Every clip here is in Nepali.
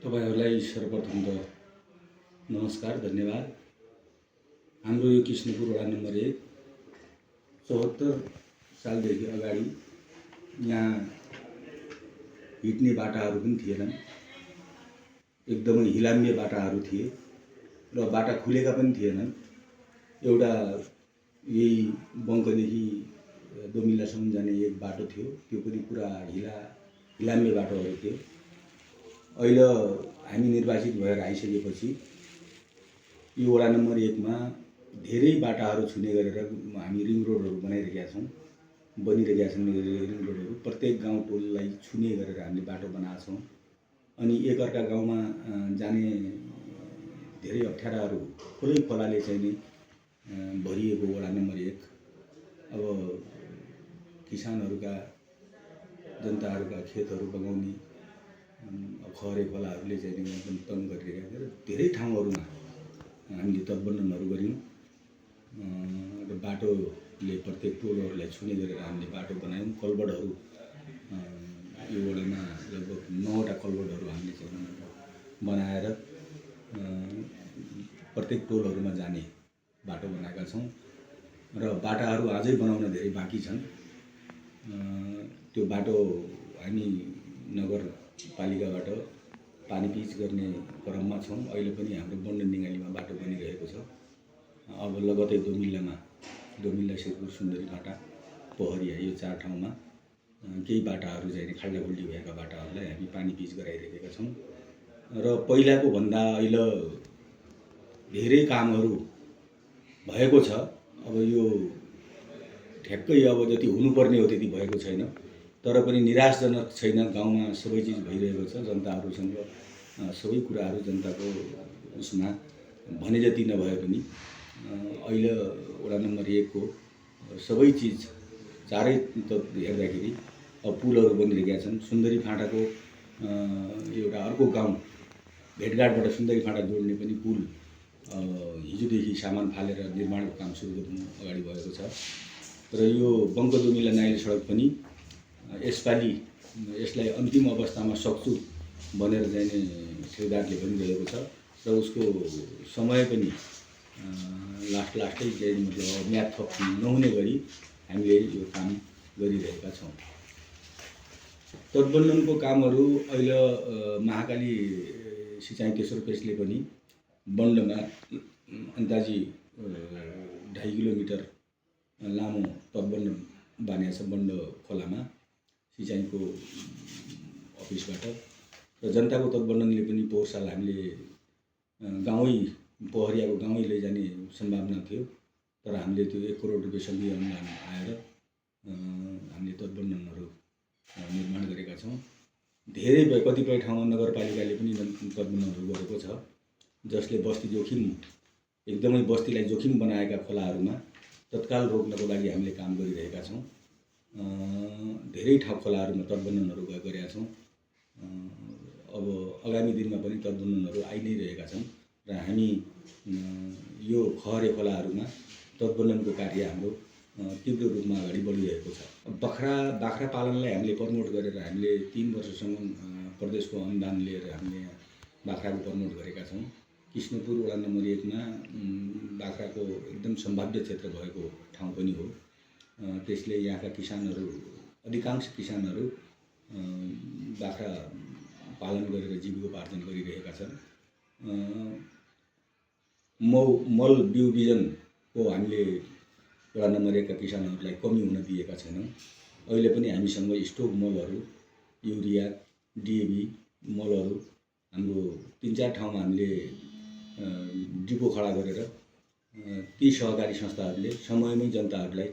तपाईहरुलाई सर्वप्रथम त नमस्कार, धन्यवाद। हाम्रो यो कृष्णपुर वडा नम्बर 1 74 सालदेखि अगाडि यहाँ हिट्ने बाटाहरू पनि थिएनन्। एकदमै हिलाम्य बाटाहरू थिए र बाटा खुलेका पनि थिएनन्। एउटा यही बङ्कदेखि दोमिल्लासम्म जाने एक बाटो थियो, त्यो पनि पुरा हिलाम्य बाटोहरू थियो। अहिले हामी निर्वाचित भएर आइसकेपछि यो वडा नम्बर 1 मा धेरै बाटाहरू छुने गरेर हामी रिङ रोडहरू बनाइरहेका छौँ। बनिरहेका छन् रिङ रोडहरू। प्रत्येक गाउँ टोललाई छुने गरेर हामीले बाटो बनाएका छौँ। अनि एकअर्का गाउँमा जाने धेरै अप्ठ्याराहरू खोलाले चाहिँ नि भरिएको वडा नम्बर 1 अब किसानहरूका जनताहरूका खेतहरू बगाउने खहरे खोलाहरूले चाहिँ एकदम तंग गरिरहेका थिए र धेरै ठाउँहरूमा हामीले तटबन्धनहरू गऱ्यौँ र बाटोले प्रत्येक टोलहरूलाई छुने गरेर हामीले बाटो बनायौँ। कलबडहरू यो वडामा लगभग 9वटा कलबडहरू हामीले चाहिँ बनाएर प्रत्येक टोलहरूमा जाने बाटो बनाएका छौँ र बाटाहरू अझै बनाउन धेरै बाँकी छन्। त्यो बाटो हामी नगरपालिकाबाट पानी पिच गर्ने क्रममा छौँ। अहिले पनि हाम्रो बन्डन निगालीमा बाटो बनिरहेको छ। अब लगतै दोमिल्ला शेरपुर सुन्दरी फाटा पहरिया यो 4 ठाउँमा केही बाटाहरू चाहिँ खाल्डाखुल्डी भएका बाटाहरूलाई हामी पानी पिच गराइरहेका छौँ र पहिलाको भन्दा अहिले धेरै कामहरू भएको छ। अब यो ठ्याक्कै अब जति हुनुपर्ने हो त्यति भएको छैन, तर पनि निराशजनक छैन। गाउँमा सबै चिज भइरहेको छ। जनताहरूसँग सबै कुराहरू जनताको उसमा भने जति नभए पनि अहिले वडा नम्बर 1 को सबै चिज चारै हेर्दाखेरि अब पुलहरू बनिरहेका छन्। सुन्दरी फाटाको एउटा अर्को गाउँ भेटघाटबाट सुन्दरी फाटा जोड्ने पनि पुल हिजोदेखि सामान फालेर निर्माणको काम सुरु अगाडि भएको छ र यो बङ्क दोमिल्ला नाइल सडक पनि यसपालि यसलाई अन्तिम अवस्थामा सक्छु बनेर जाने ठेकेदारले भनिरहेको छ र उसको समय पनि लास्टै चाहिँ मतलब म्याद थप नहुने गरी हामीले यो काम गरिरहेका छौँ। तटबन्धनको कामहरू अहिले महाकाली सिँचाइ तेस्रो पेजले पनि बन्डमा अन्दाजी 2.5 किलोमिटर लामो तटबन्धन बानिएको छ बन्ड खोलामा सिँचाइको अफिसबाट र जनताको तटबन्धनले पनि पोहोर साल हामीले गाउँै पहरियाको गाउँै लैजाने सम्भावना थियो, तर हामीले त्यो 1 करोड रुपैयाँ सङ्घीय अनुदान आएर हामीले तटबन्धनहरू निर्माण गरेका छौँ। धेरै कतिपय ठाउँमा नगरपालिकाले पनि तटबन्धनहरू गरेको छ, जसले बस्ती जोखिम एकदमै बस्तीलाई जोखिम बनाएका खोलाहरूमा तत्काल रोक्नको लागि हामीले काम गरिरहेका छौँ। धेरै ठाउँ खोलाहरूमा तटबन्धनहरू गरेका छौँ। अब आगामी दिनमा पनि तटबन्धनहरू आइ नै रहेका छन् र हामी यो खहरे खोलाहरूमा तटबन्धनको कार्य हाम्रो तीव्र रूपमा अगाडि बढिरहेको छ। बाख्रा पालनलाई हामीले प्रमोट गरेर हामीले 3 वर्षसम्म प्रदेशको अनुदान लिएर हामीले बाख्राको प्रमोट गरेका छौँ। कृष्णपुर वडा नम्बर 1 मा बाख्राको एकदम सम्भाव्य क्षेत्र भएको ठाउँ पनि हो। त्यसले यहाँका किसानहरू अधिकांश किसानहरू बाख्रा पालन गरेर जीविकोपार्जन गरिरहेका छन्। मल बिउ बिजनको हामीले वडा नम्बर 1 का किसानहरूलाई कमी हुन दिएका छैनौँ। अहिले पनि हामीसँग स्टोक मलहरू युरिया डिएबी मलहरू हाम्रो 3-4 ठाउँमा हामीले डिपो खडा गरेर ती सहकारी संस्थाहरूले समयमै जनताहरूलाई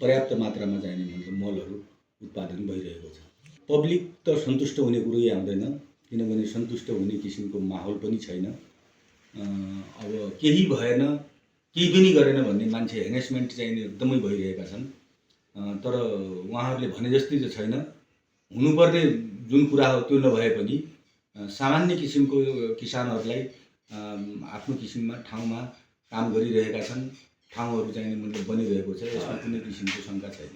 पर्याप्त मात्रामा चाहिने मतलब मलहरू उत्पादन भइरहेको छ। पब्लिक त सन्तुष्ट हुने कुरै आउँदैन, किनभने सन्तुष्ट हुने किसिमको माहौल पनि छैन। अब केही भएन केही पनि गरेन भन्ने मान्छे हेरेसमेन्ट चाहिँ एकदमै भइरहेका छन्, तर उहाँहरूले भने जस्तै त छैन। हुनुपर्ने जुन कुरा हो त्यो नभए पनि सामान्य किसिमको किसानहरूलाई आफ्नो किसिममा ठाउँमा काम गरिरहेका छन्। ठाउँहरू चाहिँ मतलब बनिरहेको छ, यसमा कुनै किसिमको शङ्का छैन।